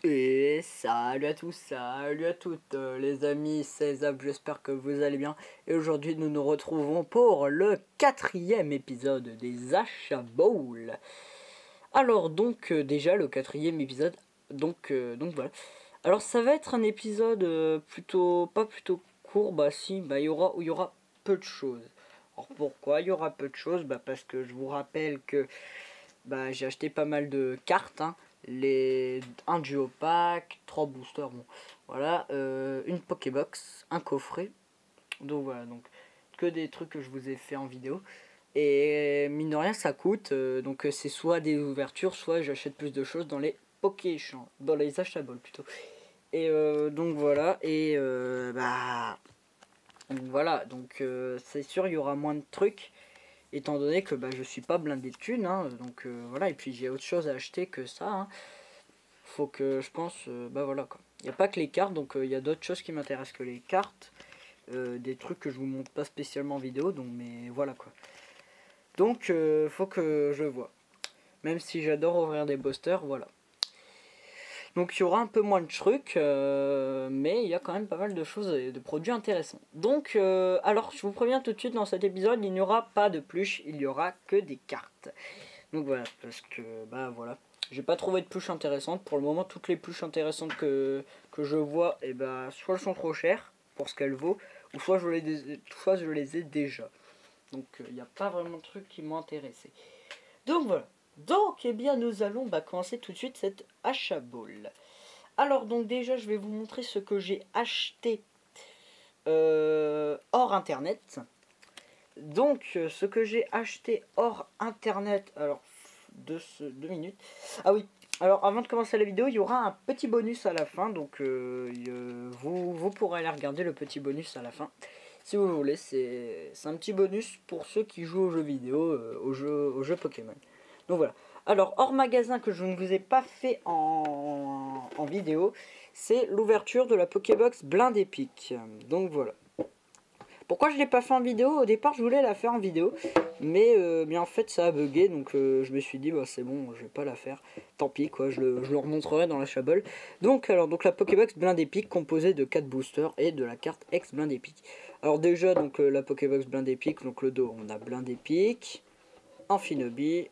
Et salut à tous, salut à toutes les amis, c'est Zap, j'espère que vous allez bien. Et aujourd'hui nous nous retrouvons pour le 4e épisode des Achats Bowl. Alors donc déjà le 4e épisode, donc voilà. Alors ça va être un épisode pas plutôt court, bah si, bah il y aura peu de choses. Alors pourquoi il y aura peu de choses? Bah parce que je vous rappelle que bah j'ai acheté pas mal de cartes, hein. Un duo pack, 3 boosters, bon voilà, une Pokébox, un coffret. Donc voilà, donc que des trucs que je vous ai fait en vidéo. Et mine de rien ça coûte, donc c'est soit des ouvertures, soit j'achète plus de choses dans les Pokéchamps, dans les achats plutôt. Et donc voilà, et donc c'est sûr il y aura moins de trucs étant donné que bah, je suis pas blindé de thunes, hein, donc voilà, et puis j'ai autre chose à acheter que ça, hein. Faut que je pense, bah voilà quoi. Il n'y a pas que les cartes, donc il y a d'autres choses qui m'intéressent que les cartes, des trucs que je vous montre pas spécialement en vidéo, donc mais voilà quoi. Donc faut que je vois. Même si j'adore ouvrir des boosters, voilà. Donc il y aura un peu moins de trucs, mais il y a quand même pas mal de choses et de produits intéressants. Donc alors je vous préviens tout de suite, dans cet épisode il n'y aura pas de pluche, il y aura que des cartes. Donc voilà, parce que bah voilà, j'ai pas trouvé de pluches intéressantes. Pour le moment, toutes les pluches intéressantes que je vois, et bah soit elles sont trop chères pour ce qu'elles vaut, ou soit je les ai déjà. Donc il n'y a pas vraiment de trucs qui m'ont intéressé. Donc voilà. Donc eh bien nous allons commencer tout de suite cette achat ball. Alors donc déjà je vais vous montrer ce que j'ai acheté hors internet. Donc ce que j'ai acheté hors internet, alors 2 minutes. Ah oui, alors avant de commencer la vidéo, il y aura un petit bonus à la fin, donc vous pourrez aller regarder le petit bonus à la fin. Si vous voulez, c'est un petit bonus pour ceux qui jouent aux jeux vidéo, aux jeux Pokémon. Donc voilà. Alors hors magasin que je ne vous ai pas fait en vidéo, c'est l'ouverture de la Pokébox Blind Epic. Donc voilà. Pourquoi je l'ai pas fait en vidéo? Au départ je voulais la faire en vidéo, mais en fait ça a bugué, donc je me suis dit bah c'est bon, je vais pas la faire, tant pis quoi, je le remonterai dans la chabole. Donc la Pokébox Blind Epic composée de 4 boosters et de la carte X Blind Epic. Alors déjà donc la Pokébox Blind Epic, donc le dos on a Blind Epic, Amphinobi,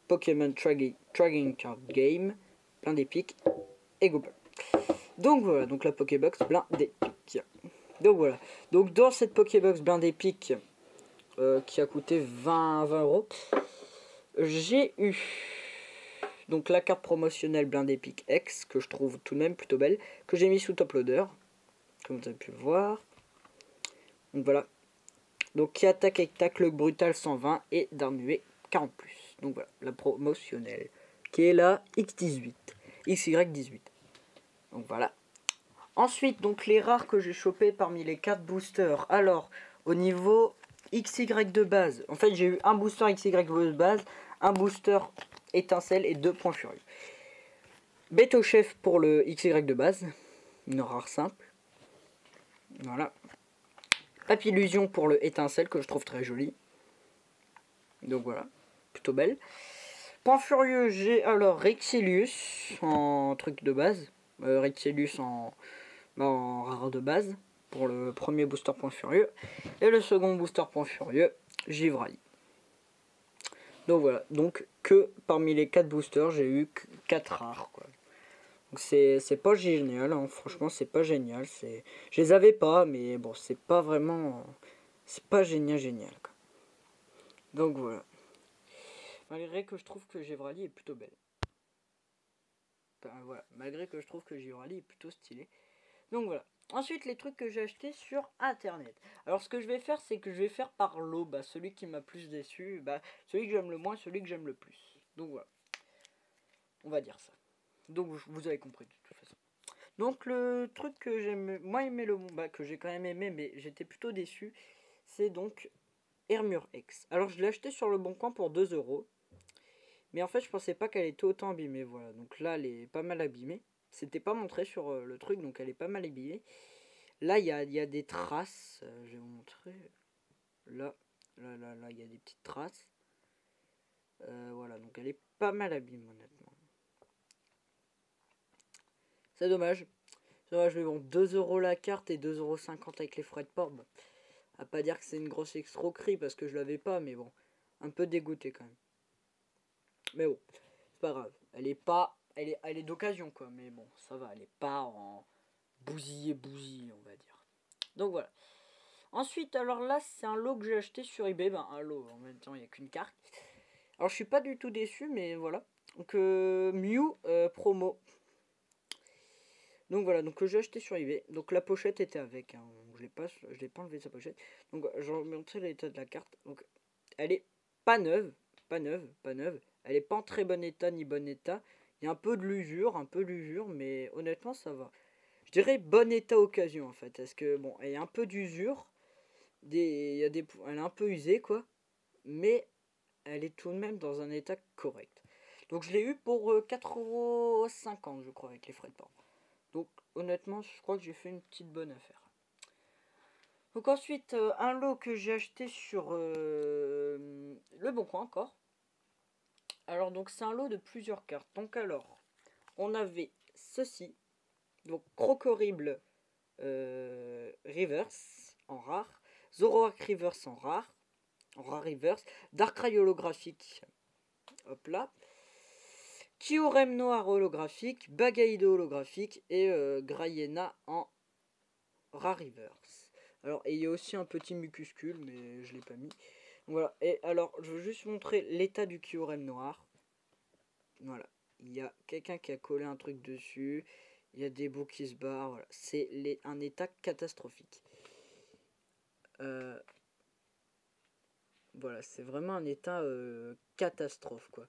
Pokémon Trading Card Game, Blind Epic et Google. Donc voilà, donc la Pokébox Blind Epic. Donc voilà, donc dans cette Pokébox Blind Epic qui a coûté 20 euros, j'ai eu donc la carte promotionnelle Blind Epic X que je trouve tout de même plutôt belle, que j'ai mis sous top loader, comme vous avez pu le voir. Donc voilà, donc qui attaque avec tacle brutal 120 et d'armuée 40+. Donc voilà, la promotionnelle qui est la X18, XY18. Donc voilà. Ensuite, donc les rares que j'ai chopé parmi les 4 boosters. Alors, au niveau XY de base, en fait j'ai eu un booster XY de base, un booster étincelle et 2 points furieux. Bête au chef pour le XY de base, une rare simple. Voilà. Papillusion pour le étincelle que je trouve très joli. Donc voilà, plutôt belle. Point furieux, j'ai alors Rexilius en truc de base. Rexilius en rare de base pour le premier booster point furieux, et le second booster point furieux Givrali. Donc voilà, donc que parmi les 4 boosters j'ai eu 4 rares quoi. Donc c'est pas génial, hein. Franchement c'est pas génial, je les avais pas, mais bon c'est pas vraiment, c'est pas génial quoi. Donc voilà, malgré que je trouve que Givrali est plutôt belle. Enfin, voilà, malgré que je trouve que Givrali est plutôt stylé. Donc voilà. Ensuite, les trucs que j'ai achetés sur internet. Alors, ce que je vais faire, c'est que je vais faire par lot. Celui qui m'a plus déçu, celui que j'aime le moins, celui que j'aime le plus. Donc voilà. On va dire ça. Donc vous avez compris de toute façon. Donc le truc que j'aime, moi aimé que j'ai quand même aimé, mais j'étais plutôt déçu, c'est donc Hermure X. Alors je l'ai acheté sur le bon coin pour 2 euros. Mais en fait, je pensais pas qu'elle était autant abîmée. Voilà. Donc là, elle est pas mal abîmée. C'était pas montré sur le truc, donc elle est pas mal abîmée. Là, il y a des traces. Je vais vous montrer. Là, il y a des petites traces. Voilà, donc elle est pas mal abîmée, honnêtement. C'est dommage. C'est dommage, mais bon, 2 € la carte et 2,50 € avec les frais de port. Bah, à pas dire que c'est une grosse escroquerie parce que je l'avais pas, mais bon, un peu dégoûté quand même. Mais bon, c'est pas grave. Elle est d'occasion quoi, mais bon, ça va, elle est pas en bousillé, on va dire. Donc voilà. Ensuite, alors là, c'est un lot que j'ai acheté sur eBay. Ben, un lot, en même temps, il n'y a qu'une carte. Alors, je suis pas du tout déçu, mais voilà. Donc, Mew promo. Donc voilà, donc j'ai acheté sur eBay. Donc la pochette était avec. Hein. Je l'ai pas enlevé de sa pochette. Donc je vais montrer l'état de la carte. Donc elle est pas neuve, pas neuve, pas neuve. Elle est pas en très bon état ni bon état. Il y a un peu d'usure, mais honnêtement ça va. Je dirais bon état occasion en fait. Parce que bon, elle est un peu d'usure. Elle est un peu usée quoi. Mais elle est tout de même dans un état correct. Donc je l'ai eu pour 4,50 € je crois avec les frais de port. Donc honnêtement, je crois que j'ai fait une petite bonne affaire. Donc ensuite, un lot que j'ai acheté sur Le Bon Coin encore. Alors donc c'est un lot de plusieurs cartes. Donc alors, on avait ceci. Donc Crocorible Reverse en rare. Zoroark Reverse en rare. En rare reverse. Darkrai holographique. Hop là. Kyurem noir holographique. Bagaido holographique. Et Grayena en rare reverse. Alors, et il y a aussi un petit mucuscule, mais je l'ai pas mis. Voilà, et alors, je veux juste montrer l'état du Kyurem noir. Voilà, il y a quelqu'un qui a collé un truc dessus. Il y a des bouts qui se barrent. Voilà. C'est un état catastrophique. Voilà, c'est vraiment un état catastrophe, quoi.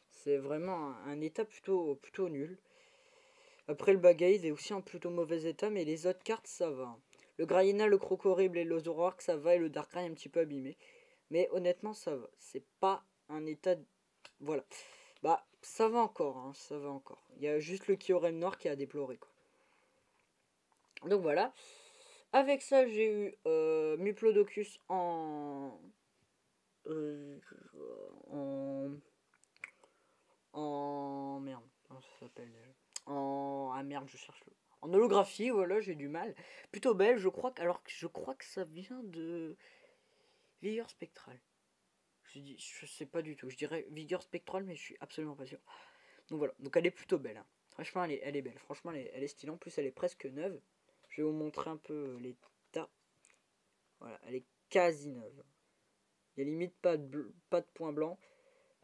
C'est vraiment un état plutôt nul. Après, le Bagaïd est aussi en plutôt mauvais état, mais les autres cartes, ça va. Le Grayena, le Crocorible et le Zoroark, ça va, et le Darkrai un petit peu abîmé. Mais honnêtement, ça va. C'est pas un état... Voilà. Bah, ça va encore, hein, ça va encore. Il y a juste le Kyurem noir qui a déploré, quoi. Donc voilà. Avec ça, j'ai eu Muplodocus euh, en... Merde, comment ça s'appelle Ah merde, je cherche le... En holographie, voilà, j'ai du mal. Plutôt belle, je crois que... Alors que je crois que ça vient de... Vigueur spectrale. Je sais pas du tout. Je dirais vigueur spectrale, mais je suis absolument pas sûr. Donc voilà. Donc elle est plutôt belle. Hein. Franchement, elle est belle. Franchement, elle est stylée. En plus, elle est presque neuve. Je vais vous montrer un peu l'état. Voilà, elle est quasi neuve. Il y a limite pas de point blanc.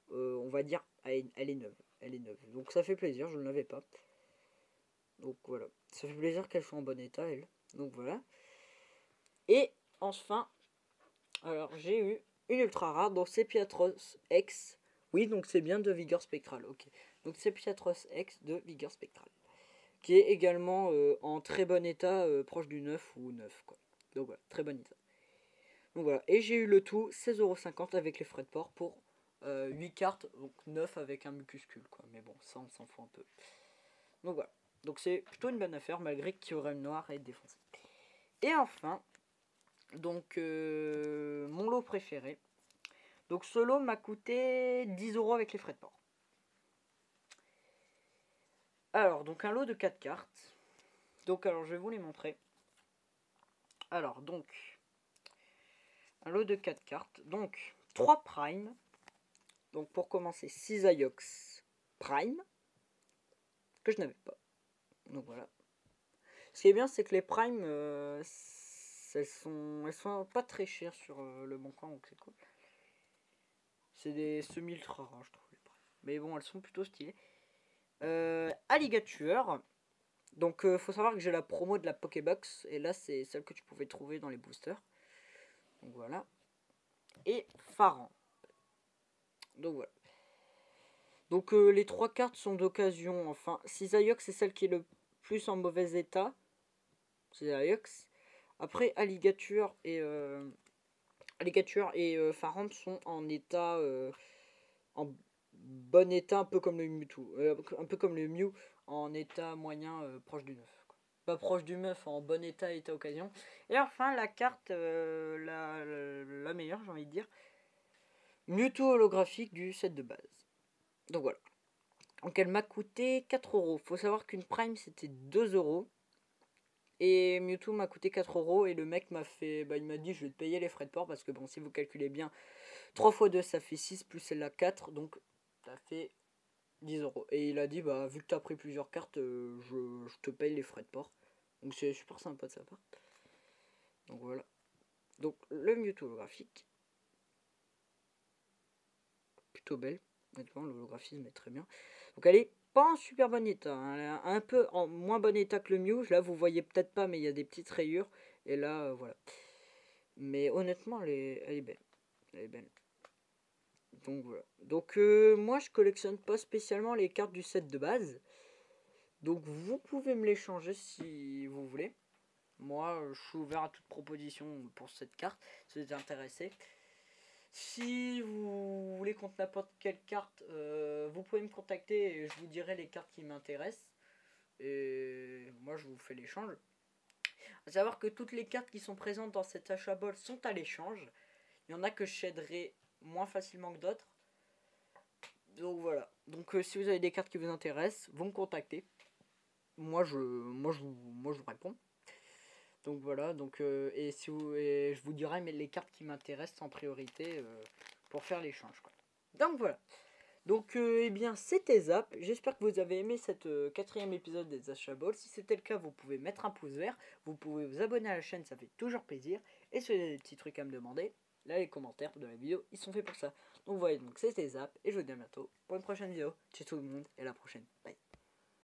On va dire, elle est neuve. Elle est neuve. Donc ça fait plaisir. Je ne l'avais pas. Donc voilà. Ça fait plaisir qu'elle soit en bon état, elle. Donc voilà. Et enfin, alors j'ai eu une ultra rare. Donc c'est Piatros X. Oui, donc c'est bien de Vigueur Spectrale. Ok. Donc c'est Piatros X de Vigueur Spectrale. Qui est également en très bon état, proche du 9 ou 9. Quoi. Donc voilà, très bon état. Donc voilà. Et j'ai eu le tout 16,50 € avec les frais de port pour 8 cartes. Donc 9 avec un mucuscule. Quoi. Mais bon, ça on s'en fout un peu. Donc voilà. Donc c'est plutôt une bonne affaire malgré que Kyurem noir est défoncé. Et enfin, donc mon lot préféré. Donc ce lot m'a coûté 10 € avec les frais de port. Alors, donc un lot de 4 cartes. Donc alors je vais vous les montrer. Alors donc, un lot de 4 cartes. Donc 3 Prime. Donc pour commencer, 6 Aiox Prime. Que je n'avais pas. Donc voilà. Ce qui est bien, c'est que les Prime, elles sont pas très chères sur le Bon Coin, donc c'est cool. C'est des semi-ultra rares, je trouve. Les Prime. Mais bon, elles sont plutôt stylées. Alligator. Donc faut savoir que j'ai la promo de la Pokébox. Et là, c'est celle que tu pouvais trouver dans les boosters. Donc voilà. Et Pharan. Donc voilà. Donc les 3 cartes sont d'occasion. Enfin, Cisaiox c'est celle qui est le plus en mauvais état. Cisaiox. Après, Alligator et Pharan sont en état... en bon état, un peu comme le Mewtwo. Un peu comme le Mew, en état moyen proche du 9. Quoi. Pas proche du 9, en bon état, état occasion. Et enfin, la carte la meilleure, j'ai envie de dire. Mewtwo holographique du set de base. Donc voilà. Donc elle m'a coûté 4 euros. Faut savoir qu'une Prime c'était 2 euros. Et Mewtwo m'a coûté 4 euros. Et le mec m'a fait. Bah, il m'a dit je vais te payer les frais de port. Parce que bon, si vous calculez bien, 3 fois 2 ça fait 6 plus celle-là 4. Donc ça fait 10 euros. Et il a dit bah vu que tu as pris plusieurs cartes, je te paye les frais de port. Donc c'est super sympa de sa part. Donc voilà. Donc le Mewtwo holographique. Plutôt belle. Honnêtement, l'holographisme est très bien. Donc elle est pas en super bon état. Hein. Elle est un peu en moins bon état que le Mew. Là, vous voyez peut-être pas, mais il y a des petites rayures. Et là, voilà. Mais honnêtement, elle est belle. Elle est belle. Donc voilà. Donc moi, je collectionne pas spécialement les cartes du set de base. Donc vous pouvez me les changer si vous voulez. Moi, je suis ouvert à toute proposition pour cette carte, si vous êtes intéressé. Si vous voulez contre n'importe quelle carte, vous pouvez me contacter et je vous dirai les cartes qui m'intéressent. Et moi, je vous fais l'échange. A savoir que toutes les cartes qui sont présentes dans cet achat ball sont à l'échange. Il y en a que je céderai moins facilement que d'autres. Donc voilà. Donc si vous avez des cartes qui vous intéressent, vous me contactez. Moi, je vous réponds. Donc voilà, donc et je vous dirai mais les cartes qui m'intéressent en priorité pour faire l'échange. Donc voilà. Donc eh bien c'était Zap. J'espère que vous avez aimé cette quatrième épisode des Achats Balls. Si c'était le cas, vous pouvez mettre un pouce vert, vous pouvez vous abonner à la chaîne, ça fait toujours plaisir. Et si vous avez des petits trucs à me demander, là les commentaires de la vidéo, ils sont faits pour ça. Donc voilà, donc c'était Zap et je vous dis à bientôt pour une prochaine vidéo. Ciao tout le monde et à la prochaine. Bye.